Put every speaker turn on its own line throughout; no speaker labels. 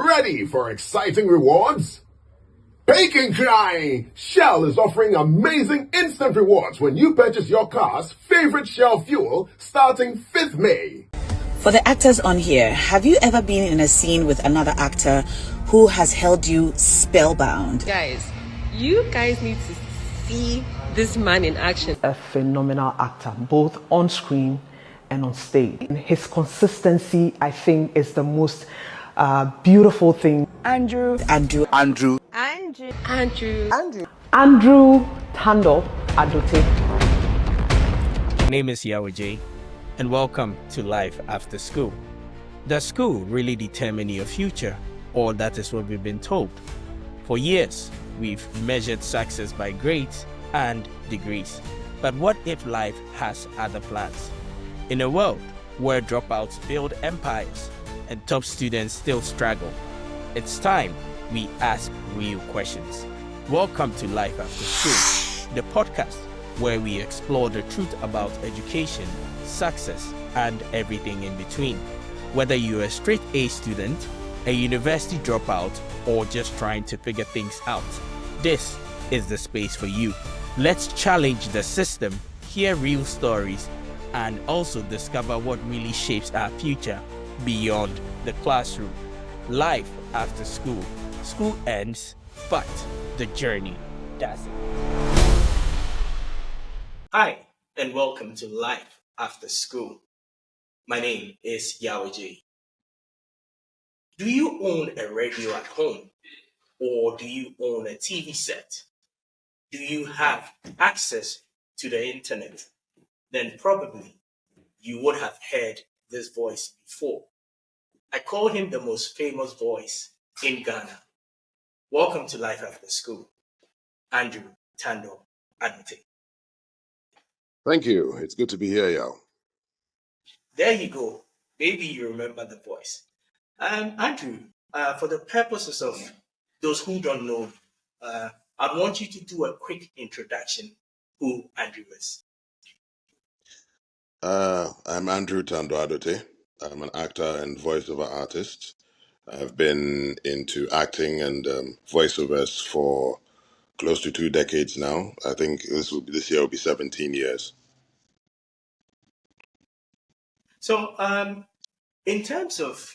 Ready for exciting rewards? Bacon Cry! Shell is offering amazing instant rewards when you purchase your car's favorite Shell fuel starting 5th May.
For the actors on here, have you ever been in a scene with another actor who has held you spellbound?
Guys, you guys need to see this man in action.
A phenomenal actor, both on screen and on stage. His consistency, I think, is the most beautiful thing. Andrew Tandoh Adote.
My name is Yaw Agyei, and welcome to Life After School. Does school really determine your future, or that is what we've been told? For years, we've measured success by grades and degrees. But what if life has other plans? In a world where dropouts build empires and top students still struggle, it's time we ask real questions. Welcome to Life After School, the podcast where we explore the truth about education, success, and everything in between. Whether you're a straight A student, a university dropout, or just trying to figure things out, this is the space for you. Let's challenge the system, hear real stories, and also discover what really shapes our future beyond the classroom. Life after school. School ends, but the journey doesn't. Hi, and welcome to Life After School. My name is Yaw Agyei. Do you own a radio at home? Or do you own a TV set? Do you have access to the internet? Then probably you would have heard this voice before. I call him the most famous voice in Ghana. Welcome to Life After School, Andrew Tandoh Adote.
Thank you. It's good to be here, Yao.
There you go. Maybe you remember the voice. Andrew, for the purposes of those who don't know, I'd want you to do a quick introduction who Andrew is.
I'm Andrew Tandoh Adote. I'm an actor and voiceover artist. I've been into acting and voiceovers for close to 2 decades now. I think this year will be 17 years.
So, in terms of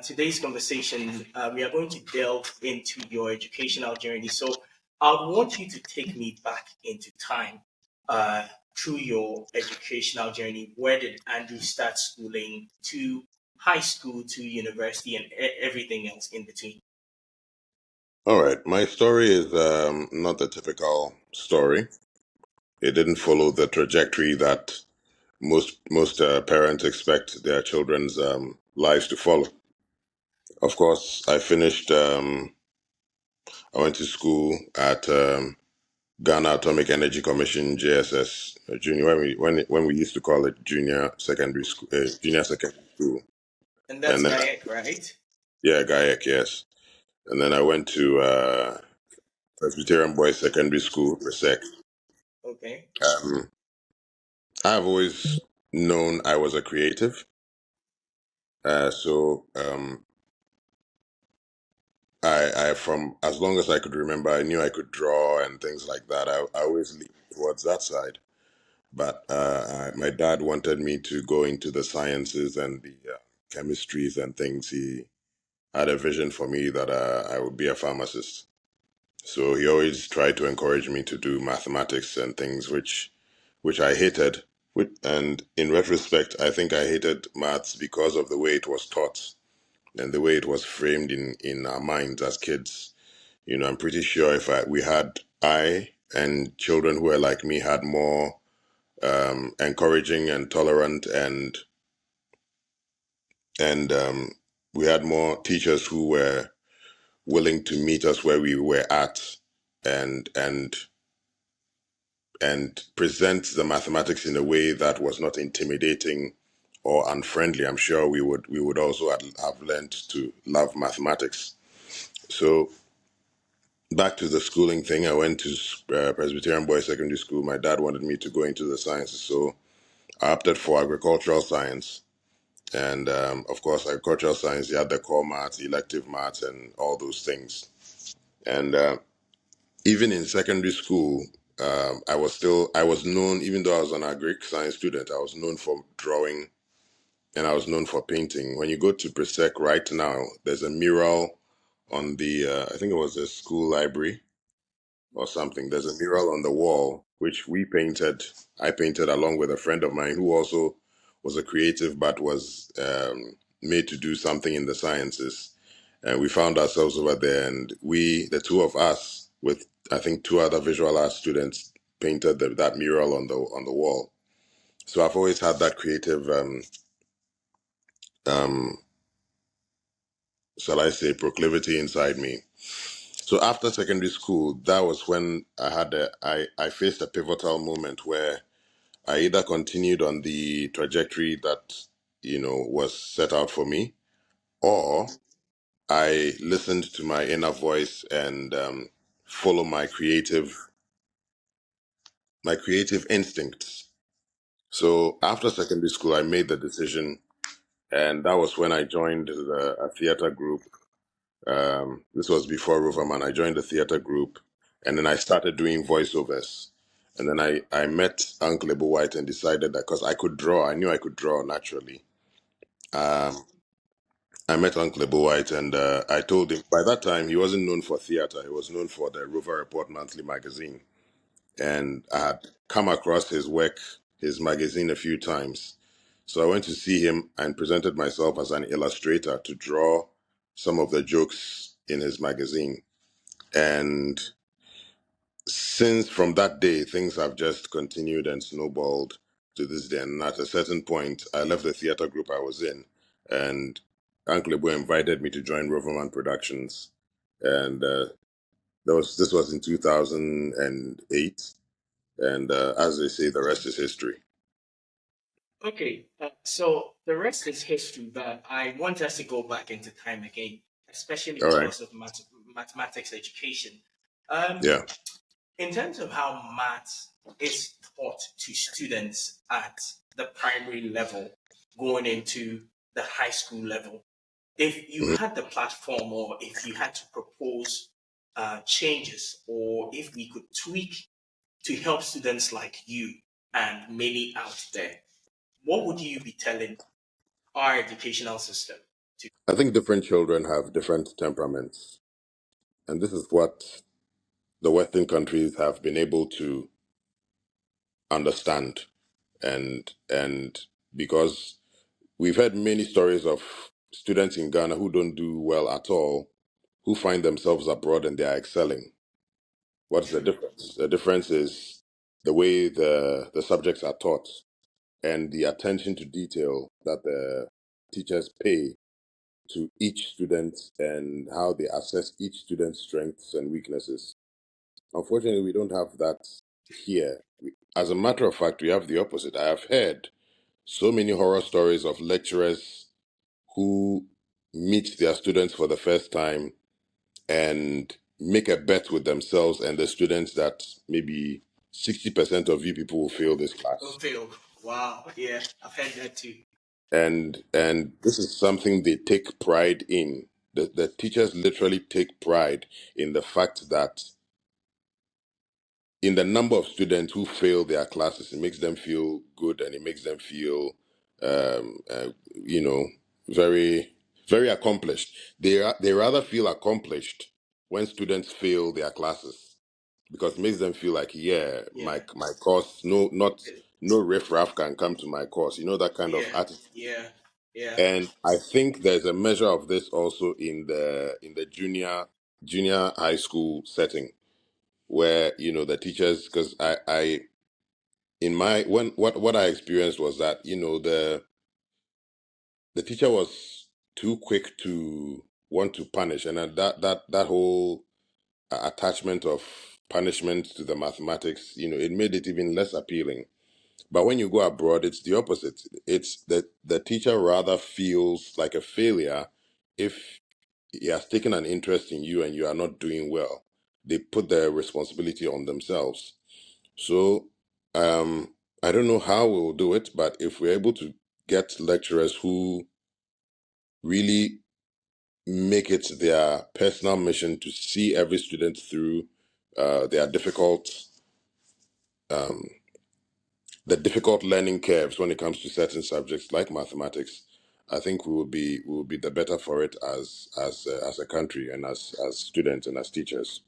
today's conversation, we are going to delve into your educational journey. So, I would want you to take me back into time through your educational journey. Where did Andrew start schooling, to high school, to university, and everything else in between?
All right. My story is not the typical story. It didn't follow the trajectory that most parents expect their children's lives to follow. Of course, I finished. I went to school at Ghana Atomic Energy Commission (JSS) junior when we used to call it junior secondary school, junior secondary school.
And that's
And then
Guyek, right?
yeah, GAEC, yes. And then I went to Presbyterian Boys Secondary School, Presec.
Okay.
I've always known I was a creative, so I from as long as I could remember, I knew I could draw and things like that. I always leaned towards that side. But my dad wanted me to go into the sciences and the chemistries and things. He had a vision for me that I would be a pharmacist. So he always tried to encourage me to do mathematics and things, which I hated. And in retrospect, I think I hated maths because of the way it was taught and the way it was framed in our minds as kids. You know, I'm pretty sure if I and children who were like me had more encouraging and tolerant and we had more teachers who were willing to meet us where we were at and present the mathematics in a way that was not intimidating or unfriendly. I'm sure we would also have learned to love mathematics. So back to the schooling thing, I went to Presbyterian Boys Secondary School. My dad wanted me to go into the sciences, so I opted for agricultural science. And of course, agricultural science, you had the core maths, elective maths, and all those things. And even in secondary school, I was known, even though I was an agric science student, I was known for drawing and I was known for painting. When you go to Presec right now, there's a mural on the, I think it was the school library or something. There's a mural on the wall, which we painted. I painted along with a friend of mine who also was a creative but was made to do something in the sciences. And we found ourselves over there, and we, the two of us, with I think two other visual arts students, painted that mural on the wall. So I've always had that creative, um, shall I say, proclivity inside me. So after secondary school, that was when I faced a pivotal moment where I either continued on the trajectory that, was set out for me, or I listened to my inner voice and follow my creative instincts. So after secondary school, I made the decision, and that was when I joined a theater group. This was before Roverman. I joined the theater group, and then I started doing voiceovers. And then I met Uncle Ebu White and decided that because I could draw, I knew I could draw naturally. Um, I met Uncle Ebu White and I told him, by that time, he wasn't known for theater. He was known for the Rover Report monthly magazine. And I had come across his work, his magazine a few times. So I went to see him and presented myself as an illustrator to draw some of the jokes in his magazine. And since from that day, things have just continued and snowballed to this day. And at a certain point, I left the theater group I was in, and Uncle Ibu invited me to join Roverman Productions. And this was in 2008. And as they say, the rest is history.
Okay, so the rest is history, but I want us to go back into time again, especially
All right.
because of mathematics education. Um,
Yeah.
in terms of how maths is taught to students at the primary level, going into the high school level, if you
Mhm.
had the platform or if you had to propose changes or if we could tweak to help students like you and many out there, what would you be telling our educational system to?
I think different children have different temperaments. And this is what the Western countries have been able to understand. And because we've heard many stories of students in Ghana who don't do well at all, who find themselves abroad and they are excelling. What's the
True.
difference? The difference is the way the subjects are taught and the attention to detail that the teachers pay to each student and how they assess each student's strengths and weaknesses. Unfortunately, we don't have that here. As a matter of fact, we have the opposite. I have heard so many horror stories of lecturers who meet their students for the first time and make a bet with themselves and the students that maybe 60% of you people will fail this
Oh,
class.
Phil. Wow. Yeah, I've heard that too.
And this is something they take pride in. The teachers literally take pride in the fact that in the number of students who fail their classes, it makes them feel good and it makes them feel, um, uh, you know, very, very accomplished. They rather feel accomplished when students fail their classes because it makes them feel like, yeah,
Yeah.
my course, no riffraff can come to my course. You know, that kind of
Yeah.
attitude.
Yeah. Yeah.
And I think there's a measure of this also in the junior high school setting where the teachers, because I in my when what I experienced was that the teacher was too quick to want to punish, and that whole attachment of punishment to the mathematics, it made it even less appealing. But when you go abroad, it's the opposite. It's that the teacher rather feels like a failure if he has taken an interest in you and you are not doing well. They put the responsibility on themselves. So I don't know how we'll do it, but if we're able to get lecturers who really make it their personal mission to see every student through their the difficult learning curves when it comes to certain subjects like mathematics. I think we will be the better for it as a country and as students and as teachers.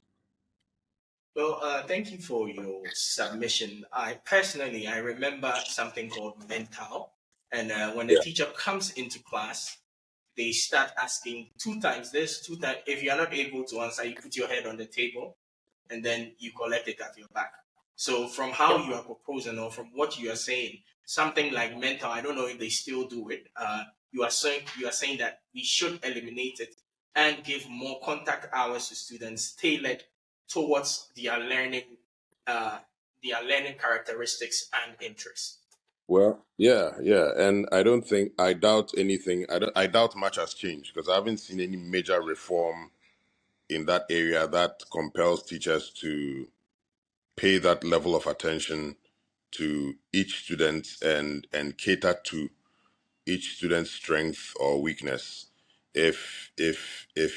Well, thank you for your submission. I remember something called mental. And when a
Yeah.
teacher comes into class, they start asking two times this, two times. If you are not able to answer, you put your head on the table and then you collect it at your back. So from how you are proposing or from what you are saying, something like mental, I don't know if they still do it. You are saying that we should eliminate it and give more contact hours to students tailored towards uh, their learning characteristics and interests.
Well, yeah, yeah, and I doubt anything. I doubt much has changed because I haven't seen any major reform in that area that compels teachers to pay that level of attention to each student and cater to each student's strength or weakness. If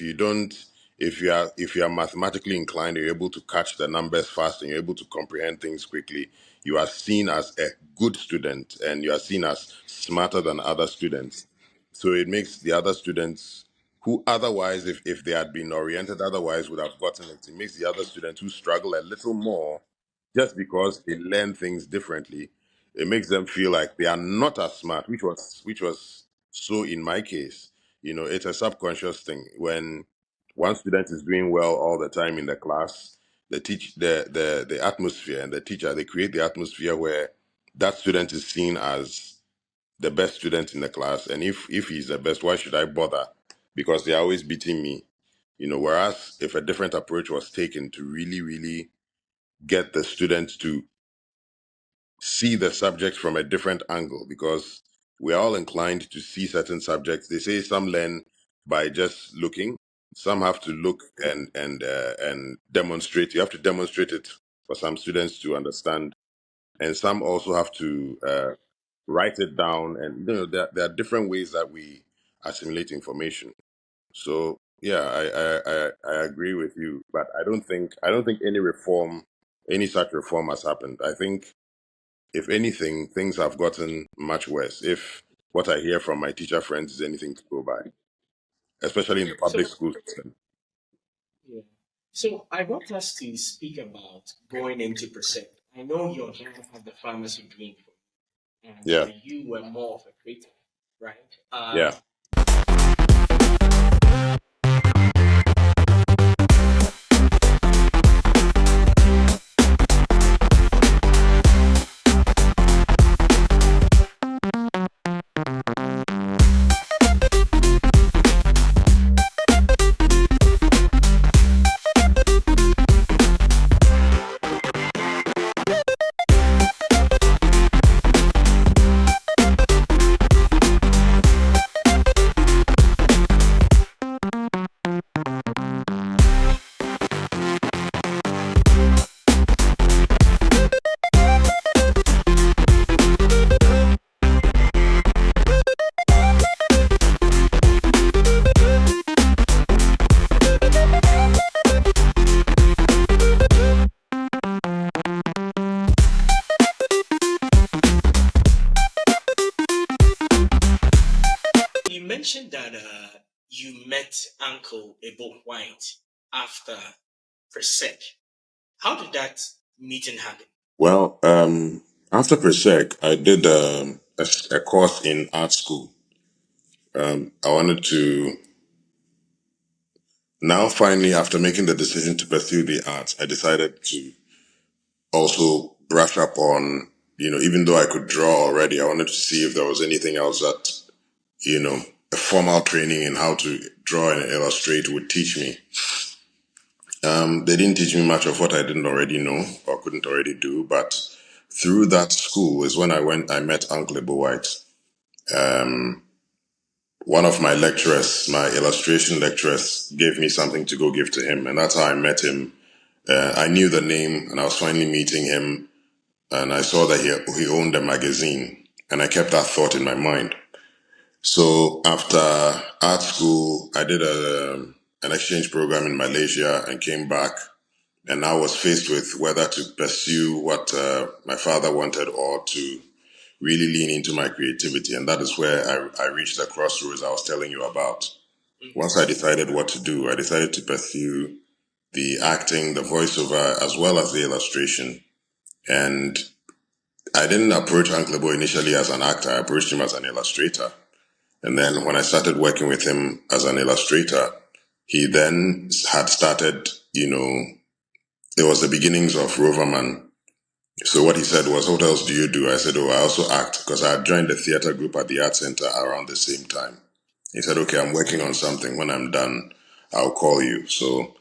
you don't if you are mathematically inclined, you're able to catch the numbers fast and you're able to comprehend things quickly, you are seen as a good student and you are seen as smarter than other students. So it makes the other students who otherwise, if they had been oriented otherwise, would have gotten it. It makes the other students who struggle a little more just because they learn things differently. It makes them feel like they are not as smart, which was so in my case. It's a subconscious thing. When one student is doing well all the time in the class, the atmosphere and the teacher, they create the atmosphere where that student is seen as the best student in the class. And if he's the best, why should I bother? Because they're always beating me. Whereas if a different approach was taken to really, really get the students to see the subject from a different angle, because we're all inclined to see certain subjects. They say some learn by just looking. Some have to look and demonstrate. You have to demonstrate it for some students to understand, and some also have to write it down. And there are different ways that we assimilate information. So yeah, I agree with you, but I don't think any such reform has happened. I think if anything, things have gotten much worse. If what I hear from my teacher friends is anything to go by, especially in the public
So
school system.
yeah. So I want us to speak about going into percent. I know your dad had the pharmacy dream, and
Yeah,
you were more of a creator, right?
yeah.
You mentioned that you met Uncle Ebo White after Presec. How did that meeting happen?
Well, after Presec, I did a course in art school. I wanted to now finally, after making the decision to pursue the arts, I decided to also brush up on, even though I could draw already, I wanted to see if there was anything else that, a formal training in how to draw and illustrate would teach me. They didn't teach me much of what I didn't already know or couldn't already do, but through that school is when I met Uncle Ibo White. One of my lecturers, my illustration lecturers, gave me something to go give to him, and that's how I met him. I knew the name, and I was finally meeting him, and I saw that he owned a magazine. And I kept that thought in my mind. So after art school, I did an exchange program in Malaysia and came back. And I was faced with whether to pursue what my father wanted or to really lean into my creativity. And that is where I reached the crossroads I was telling you about. Once I decided what to do, I decided to pursue the acting, the voiceover, as well as the illustration. And I didn't approach Uncle Bo initially as an actor. I approached him as an illustrator. And then when I started working with him as an illustrator, he then had started, it was the beginnings of Roverman. So what he said was, what else do you do? I said, oh, I also act, because I had joined the theater group at the Art Center around the same time. He said, okay, I'm working on something. When I'm done, I'll call you. So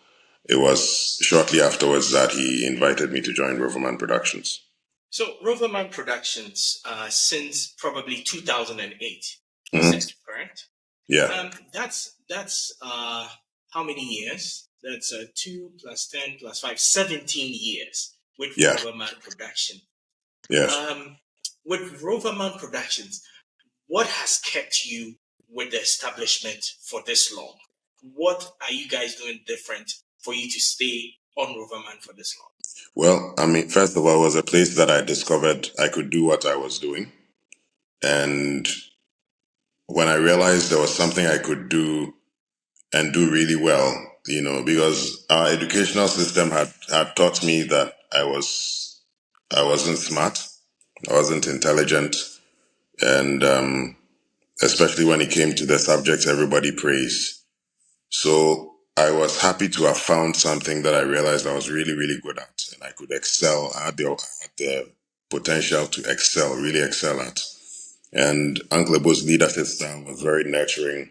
it was shortly afterwards that he invited me to join Roverman Productions.
So Roverman Productions, since probably 2008, correct?
Yeah.
That's how many years? That's 2 plus 10 plus 5, 17 years with Roverman Production.
Yes.
With Roverman Productions, what has kept you with the establishment for this long? What are you guys doing different for you to stay on Roverman for this long?
Well, I mean, first of all, it was a place that I discovered I could do what I was doing. And when I realized there was something I could do and do really well, because our educational system had taught me that I wasn't smart, I wasn't intelligent, and especially when it came to the subjects everybody praised. So I was happy to have found something that I realized I was really, really good at, and I could excel. I had the potential to excel, really excel at. And Uncle Ebo's leadership style was very nurturing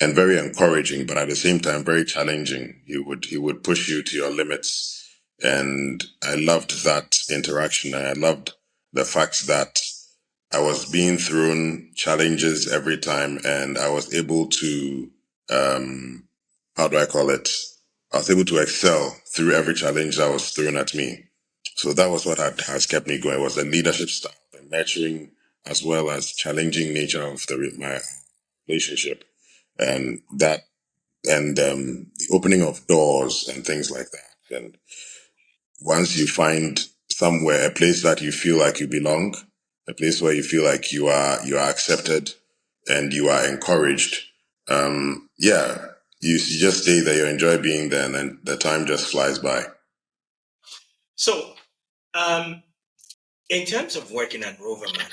and very encouraging, but at the same time very challenging. He would push you to your limits, and I loved that interaction. I loved the fact that I was being thrown challenges every time, and I was able to, how do I call it? I was able to excel through every challenge that was thrown at me. So that was what has kept me going. Was the leadership style, the nurturing as well as challenging nature of my relationship, and the opening of doors and things like that. And once you find somewhere, a place that you feel like you belong, a place where you feel like you are accepted and you are encouraged, you just stay there, you enjoy being there, and then the time just flies by.
So, in terms of working at Roverman,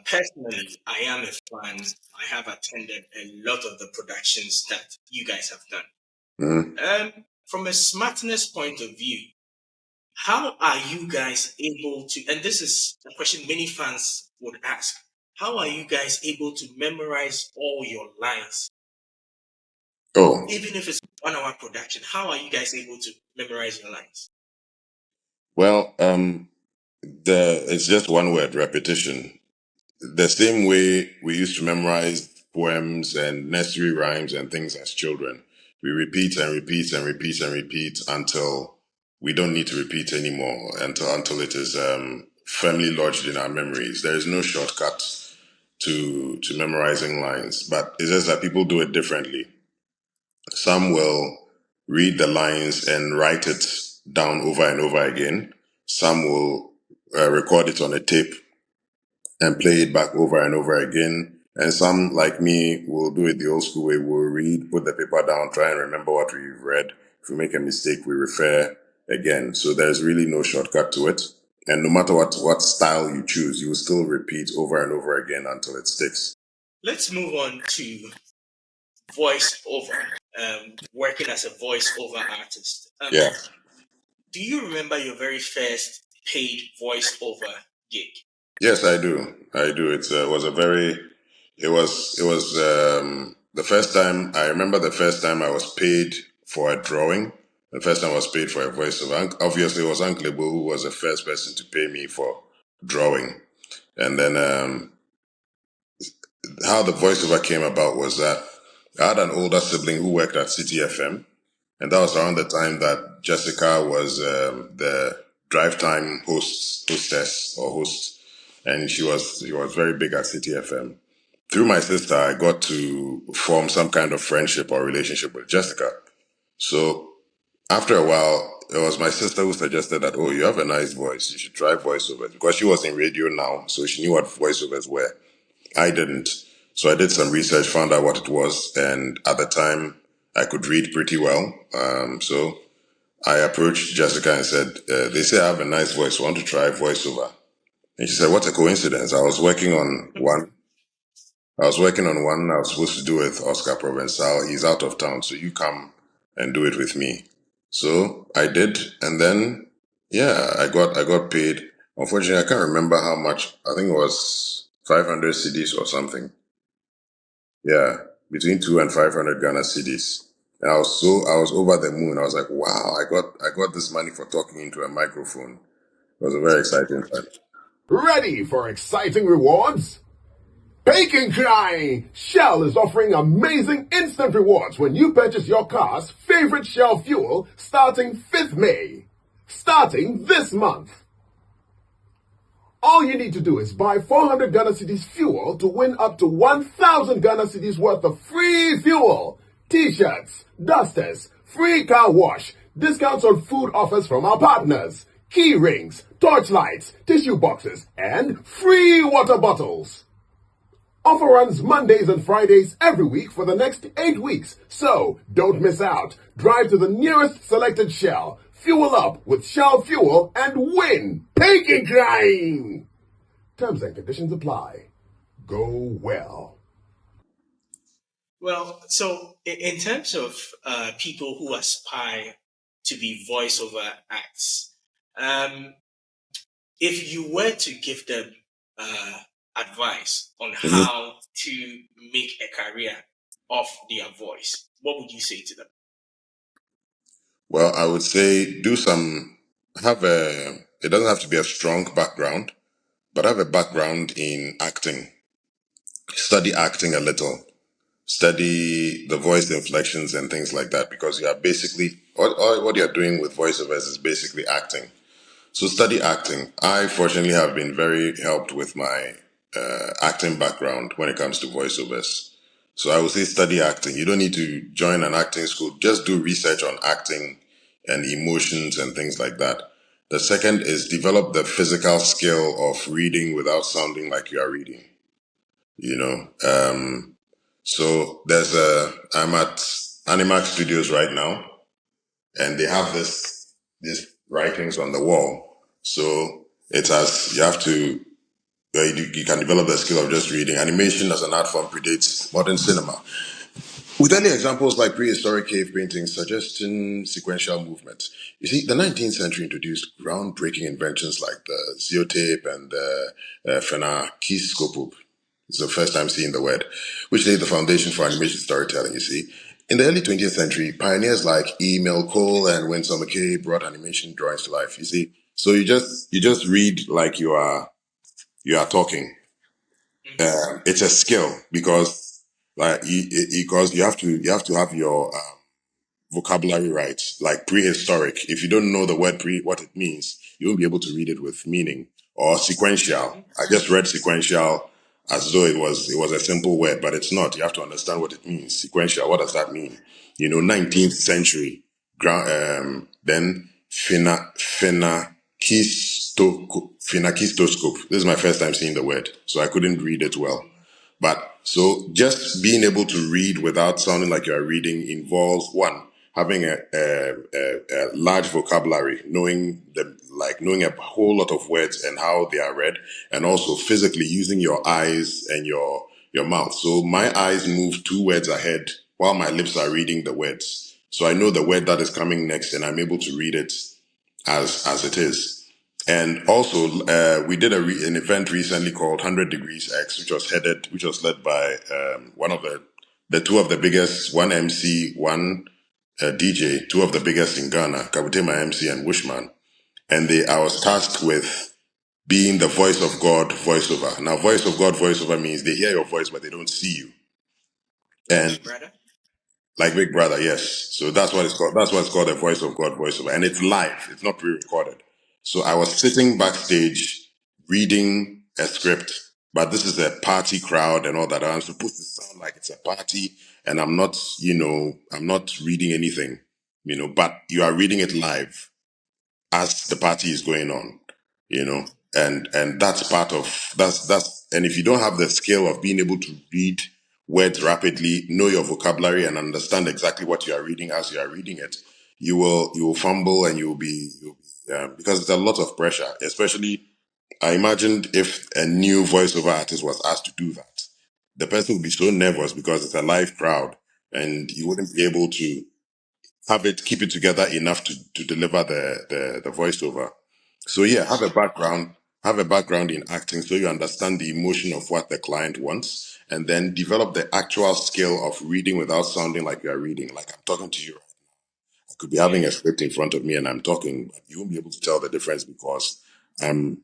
personally, I am a fan. I have attended a lot of the productions that you guys have done. From a smartness point of view, how are you guys able to, and this is a question many fans would ask, how are you guys able to memorize all your lines?
Oh.
Even if it's 1 hour production, how are you guys able to memorize your lines?
Well, it's just one word, repetition. The same way we used to memorize poems and nursery rhymes and things as children. We repeat and repeat and repeat and repeat until we don't need to repeat anymore, until it is firmly lodged in our memories. There is no shortcut to memorizing lines, but it's just that people do it differently. Some will read the lines and write it down over and over again. Some will record it on a tape and play it back over and over again. And some, like me, will do it the old school way. We'll read, put the paper down, try and remember what we've read. If we make a mistake, we refer again. So there's really no shortcut to it. And no matter what style you choose, you will still repeat over and over again until it sticks.
Let's move on to voiceover, working as a voiceover artist.
Yeah.
Do you remember your very first paid voiceover gig?
Yes, I do. The first time, I remember the first time I was paid for a drawing. The first time I was paid for a voiceover. Obviously, it was Uncle Ebo who was the first person to pay me for drawing. And then how the voiceover came about was that I had an older sibling who worked at City FM. And that was around the time that Jessica was the drive time host. and she was very big at City FM. Through my sister, I got to form some kind of friendship or relationship with Jessica. So after a while, it was my sister who suggested that, oh, you have a nice voice. You should try voiceovers. Because she was in radio now, so she knew what voiceovers were. I didn't. So I did some research, found out what it was, and at the time, I could read pretty well. So I approached Jessica and said, they say I have a nice voice. Want to try voiceover? And she said, what a coincidence. I was working on one. I was supposed to do with Oscar Provençal. He's out of town, so you come and do it with me. So I did, and then yeah, I got paid. Unfortunately, I can't remember how much. I think it was 500 cedis or something. Yeah, between 2 and 500 Ghana cedis. And I was over the moon. I was like, wow, I got this money for talking into a microphone. It was a very exciting time.
Ready for exciting rewards? Bacon Crying! Shell is offering amazing instant rewards when you purchase your car's favorite Shell fuel starting 5th May. Starting this month. All you need to do is buy 400 Ghana cedis fuel to win up to 1,000 Ghana cedis worth of free fuel, t-shirts, dusters, free car wash, discounts on food offers from our partners, key rings, torchlights, tissue boxes, and free water bottles. Offer runs Mondays and Fridays every week for the next 8 weeks, so don't miss out. Drive to the nearest selected Shell, fuel up with Shell Fuel, and win Bacon Crying! Terms and conditions apply. Go well.
Well, so in terms of people who aspire to be voiceover acts, if you were to give them advice on how to make a career of their voice, what would you say to them?
Well, I would say it doesn't have to be a strong background, but have a background in acting. Study acting a little. Study the voice inflections and things like that, because you are basically, what you're doing with voiceovers is basically acting. So study acting. I fortunately have been very helped with my acting background when it comes to voiceovers. So I would say study acting. You don't need to join an acting school. Just do research on acting and emotions and things like that. The second is develop the physical skill of reading without sounding like you are reading. You know, so I'm at Animax Studios right now, and they have these writings on the wall. So it has, you can develop the skill of just reading. Animation as an art form predates modern cinema. With early examples like prehistoric cave paintings suggesting sequential movement. You see, the 19th century introduced groundbreaking inventions like the zeotape and the phenakiscope. It's the first time seeing the word, which laid the foundation for animation storytelling, you see. In the early 20th century, pioneers like E. Mel Cole and Winsor McCay brought animation drawings to life, you see. So you just read like you are talking. It's a skill because you have to have your vocabulary right, like prehistoric. If you don't know the word what it means, you won't be able to read it with meaning. Or sequential. I just read sequential as though it was a simple word, but it's not. You have to understand what it means. Sequential, what does that mean? 19th century. Then phenakistoscope. This is my first time seeing the word, so I couldn't read it well. But so just being able to read without sounding like you are reading involves one, having a large vocabulary, knowing a whole lot of words and how they are read, and also physically using your eyes and your mouth. So my eyes move 2 words ahead while my lips are reading the words. So I know the word that is coming next, and I'm able to read it as it is. And also, we did an event recently called 100 Degrees X, which was led by one of the two of the biggest, one MC, one DJ, two of the biggest in Ghana, Kabutema MC and Wishman. And I was tasked with being the voice of God voiceover. Now, voice of God voiceover means they hear your voice, but they don't see you. And like Big Brother, yes. So that's what it's called. That's what it's called, the voice of God voiceover. And it's live. It's not pre-recorded. So I was sitting backstage reading a script, but this is a party crowd and all that. I'm supposed to sound like it's a party, and I'm not, I'm not reading anything, but you are reading it live as the party is going on, and that's part of that's and if you don't have the skill of being able to read words rapidly, know your vocabulary, and understand exactly what you are reading as you are reading it, you will fumble, and because it's a lot of pressure, especially. I imagined if a new voiceover artist was asked to do that, the person would be so nervous because it's a live crowd, and you wouldn't be able to keep it together enough to deliver the voiceover. So yeah, have a background in acting so you understand the emotion of what the client wants, and then develop the actual skill of reading without sounding like you are reading. Like I'm talking to you. I could be having a script in front of me and I'm talking, but you won't be able to tell the difference because I'm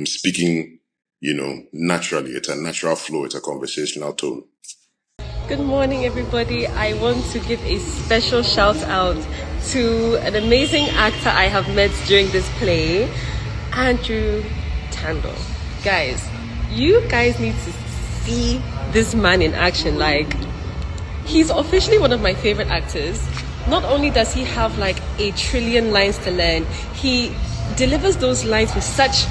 speaking, naturally. It's a natural flow, it's a conversational tone.
Good morning, everybody. I want to give a special shout out to an amazing actor I have met during this play, Andrew Tandoh. Guys, you guys need to see this man in action. Like, he's officially one of my favorite actors. Not only does he have like a trillion lines to learn, he delivers those lines with such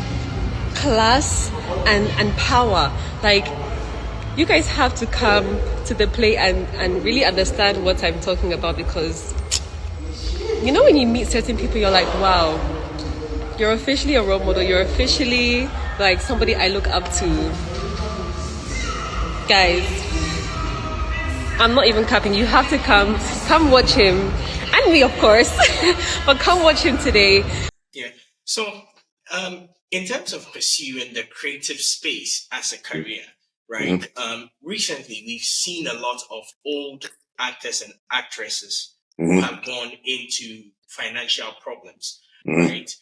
class and power. Like, you guys have to come to the play and really understand what I'm talking about, because when you meet certain people, you're like, wow, you're officially a role model. You're officially like somebody I look up to. Guys, I'm not even capping. You have to come watch him, and me, of course, but come watch him today.
Yeah. So, in terms of pursuing the creative space as a career, right? Recently, we've seen a lot of old actors and actresses who have gone into financial problems, right?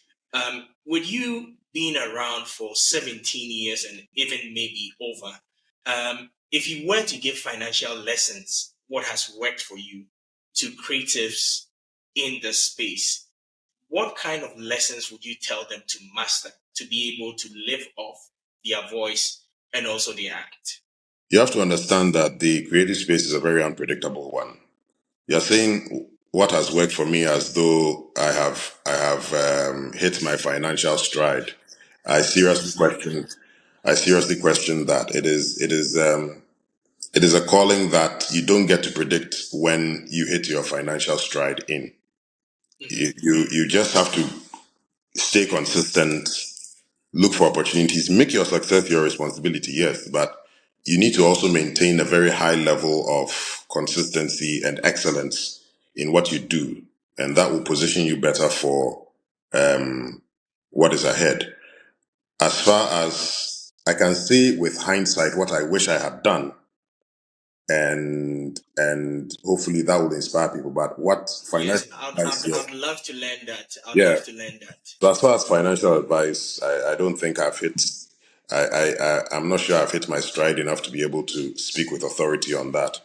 With you being around for 17 years and even maybe over, if you were to give financial lessons, what has worked for you to creatives in the space, what kind of lessons would you tell them to master to be able to live off their voice and also their act?
You have to understand that the creative space is a very unpredictable one. You're saying what has worked for me as though I have hit my financial stride. I seriously question that. It is a calling that you don't get to predict when you hit your financial stride in. You just have to stay consistent, look for opportunities, make your success your responsibility, yes, but you need to also maintain a very high level of consistency and excellence in what you do, and that will position you better for what is ahead. As far as I can say with hindsight, what I wish I had done, and hopefully that will inspire people. But what financial advice?
I'd love to learn that.
Yeah. So as far as financial advice, I don't think I've hit. I'm not sure I've hit my stride enough to be able to speak with authority on that.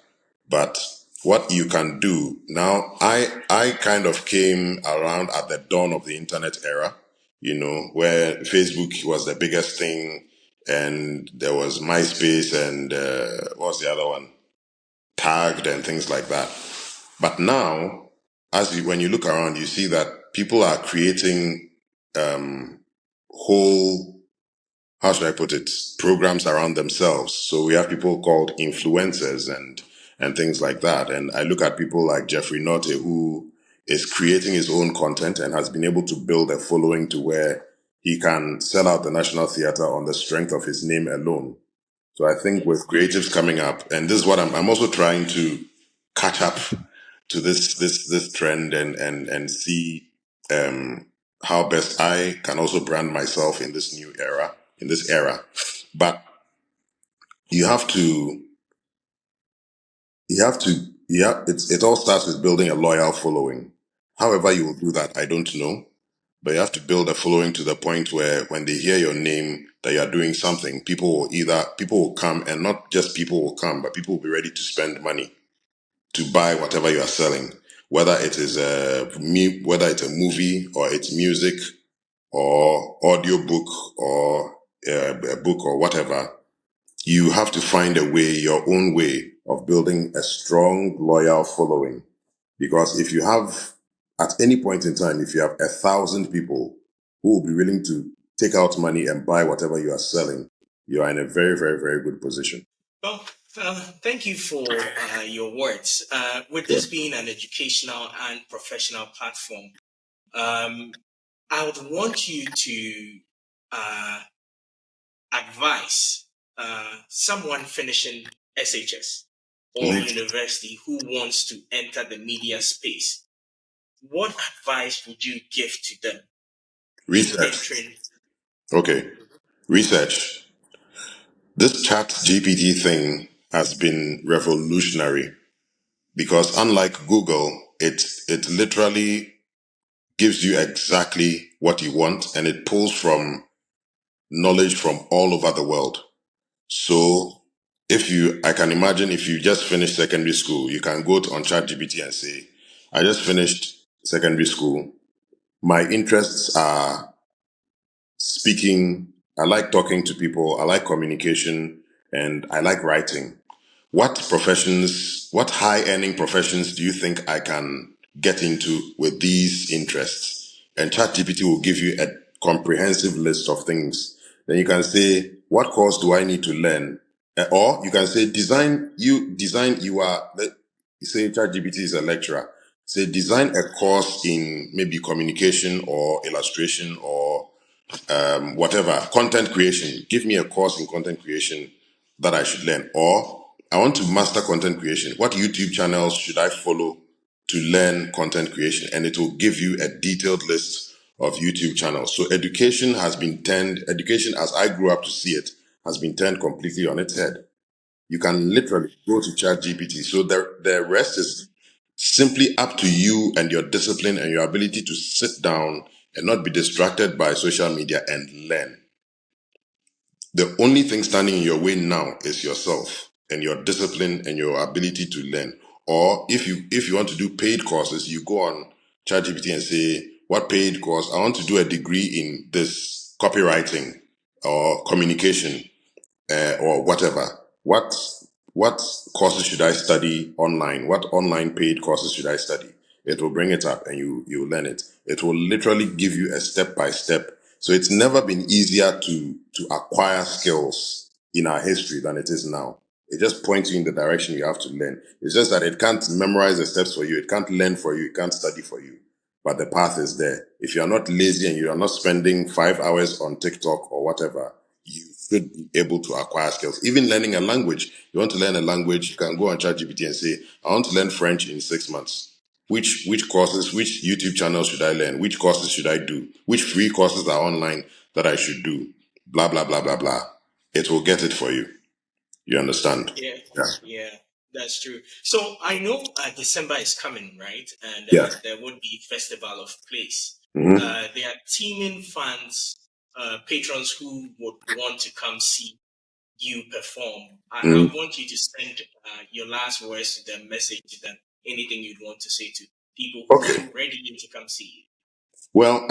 But what you can do now, I kind of came around at the dawn of the internet era, where Facebook was the biggest thing, and there was MySpace, and what was the other one? Tagged and things like that. But now, when you look around, you see that people are creating whole, how should I put it, programs around themselves. So we have people called influencers and things like that. And I look at people like Jeffrey Notte, who is creating his own content and has been able to build a following to where he can sell out the National Theatre on the strength of his name alone. So I think with creatives coming up, and this is what I'm also trying to catch up to this trend and see how best I can also brand myself in this new era, in this era. But you have to, it all starts with building a loyal following. However you will do that, I don't know. But you have to build a following to the point where when they hear your name, that you are doing something, people will come, and not just people will come, but people will be ready to spend money to buy whatever you are selling, whether it is whether it's a movie or it's music or audiobook or a book or whatever, you have to find a way, your own way of building a strong, loyal following. Because if you have, at any point in time, if you have 1,000 people who will be willing to take out money and buy whatever you are selling, you are in a very, very, very good position.
Well, thank you for your words. With
Sure.
this being an educational and professional platform, I would want you to advise someone finishing SHS or
Mhm.
university who wants to enter the media space. What advice would you give to them in
Research.
entering?
Okay. Research. This chat GPT thing has been revolutionary because unlike Google, it literally gives you exactly what you want and it pulls from knowledge from all over the world. So I can imagine if you just finished secondary school, you can go on ChatGPT and say, I just finished secondary school. My interests are speaking. I like talking to people. I like communication and I like writing. What high earning professions do you think I can get into with these interests? And ChatGPT will give you a comprehensive list of things. Then you can say, what course do I need to learn? Or you can say, you say ChatGPT is a lecturer. Say, design a course in maybe communication or illustration or whatever, content creation. Give me a course in content creation that I should learn. Or I want to master content creation. What YouTube channels should I follow to learn content creation? And it will give you a detailed list of YouTube channels. So education as I grew up to see it, has been turned completely on its head. You can literally go to ChatGPT. So the rest is simply up to you and your discipline and your ability to sit down and not be distracted by social media and learn. The only thing standing in your way now is yourself and your discipline and your ability to learn. Or if you want to do paid courses, you go on ChatGPT and say, what paid course? I want to do a degree in this copywriting or communication or whatever. What courses should I study online? What online paid courses should I study? It will bring it up and you learn it. It will literally give you a step by step. So it's never been easier to acquire skills in our history than it is now. It just points you in the direction you have to learn. It's just that it can't memorize the steps for you. It can't learn for you. It can't study for you. But the path is there. If you are not lazy and you are not spending 5 hours on TikTok or whatever, you should be able to acquire skills. Even learning a language. You want to learn a language, you can go on ChatGPT and say, I want to learn French in 6 months. Which courses, which YouTube channels should I learn? Which courses should I do? Which free courses are online that I should do? Blah, blah, blah, blah, blah. It will get it for you. You understand?
Yeah,
Yeah.
yeah, that's true. So I know December is coming, right? And
Yeah.
there would be Festival of Place.
Mm-hmm.
There are teaming fans, patrons who would want to come see you perform. I
Mm-hmm.
want you to send your last words to them, message to them, anything you'd want to say to people who
Okay.
are ready to come see you.
Well,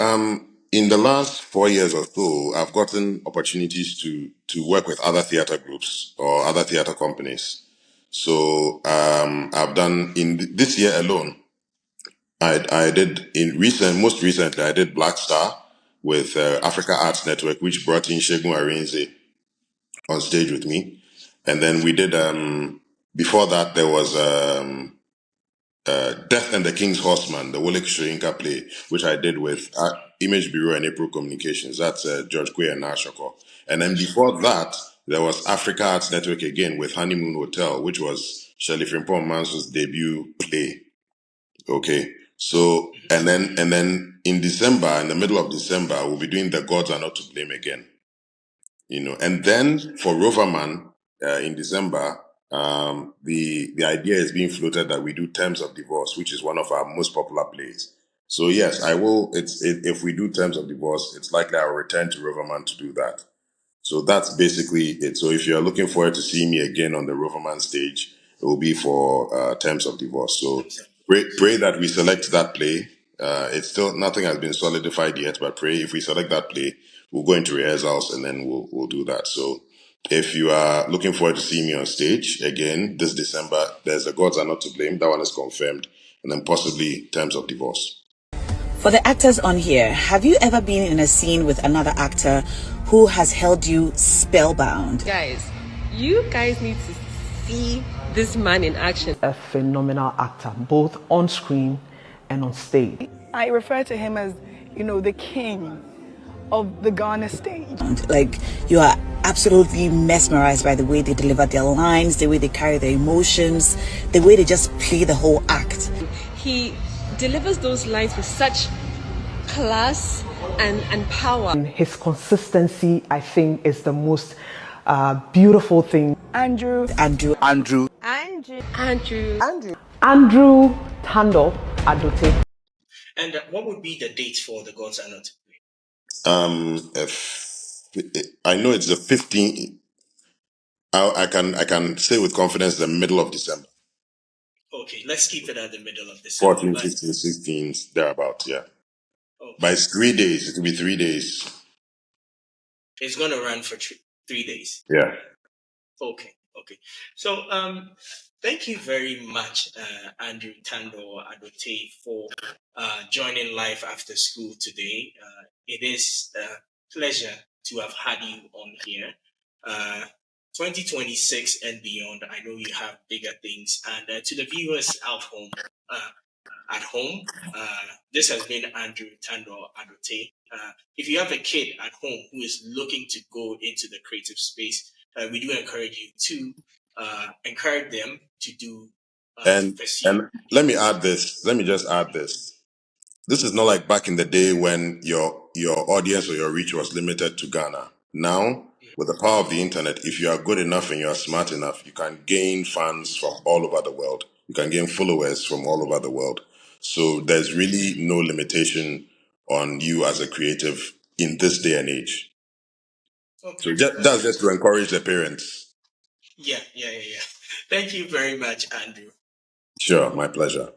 in the last 4 years or so, I've gotten opportunities to work with other theater groups or other theater companies. So I've done this year alone. I did most recently I did Black Star with Africa Arts Network, which brought in Shegun Arinze on stage with me, and then we did before that there was Death and the King's Horseman, the Wolik Shoyinka play, which I did with Image Bureau and April Communications. That's George Quay and Nashoko. And then before that, there was Africa Arts Network again with Honeymoon Hotel, which was Shirley Frimpong Manso's debut play. Okay. So, and then in December, in the middle of December, we'll be doing The Gods Are Not to Blame again. And then for Roverman, in December, the idea is being floated that we do Terms of Divorce, which is one of our most popular plays. So yes, I will. If we do Terms of Divorce, it's likely I'll return to Roverman to do that. So that's basically it. So if you're looking forward to seeing me again on the Roverman stage, it will be for Terms of Divorce. So
Terms of
pray
Divorce.
that we select that play, It's still nothing has been solidified yet, but pray if we select that play, we'll go into rehearsals and then we'll do that. So if you are looking forward to seeing me on stage again this December, there's The Gods Are Not to Blame. That one is confirmed, and then possibly Terms of Divorce.
For the actors on here, have you ever been in a scene with another actor who has held you spellbound?
Guys, you guys need to see this man in action.
A phenomenal actor, both on screen and on stage.
I refer to him as, the king of the Ghana stage.
Like, you are absolutely mesmerized by the way they deliver their lines, the way they carry their emotions, the way they just play the whole act.
He delivers those lines with such class and power.
And his consistency, I think, is the most beautiful thing.
Andrew
Tandoh Adote.
And what would be the date for The Gods Are Not to Blame?
I know it's the 15th. I can say with confidence the middle of December.
Okay, let's keep it at the middle of December.
14, 15, 16, thereabouts, yeah.
Okay.
But it's 3 days. It will be 3 days.
It's going to run for 3 days.
Yeah.
Okay. So, thank you very much, Andrew Tandoh Adote, for joining Life After School today. It is a pleasure to have had you on here. 2026 and beyond, I know you have bigger things. And to the viewers at home, this has been Andrew Tandoh Adote. If you have a kid at home who is looking to go into the creative space, we do encourage you to encourage them to do pursue.
And let me just add this. This is not like back in the day when your audience or your reach was limited to Ghana. Now, with the power of the internet, if you are good enough and you are smart enough, you can gain fans from all over the world. You can gain followers from all over the world. So there's really no limitation on you as a creative in this day and age.
Okay.
So that's just to encourage the parents.
Yeah. Thank you very much, Andrew.
Sure, my pleasure.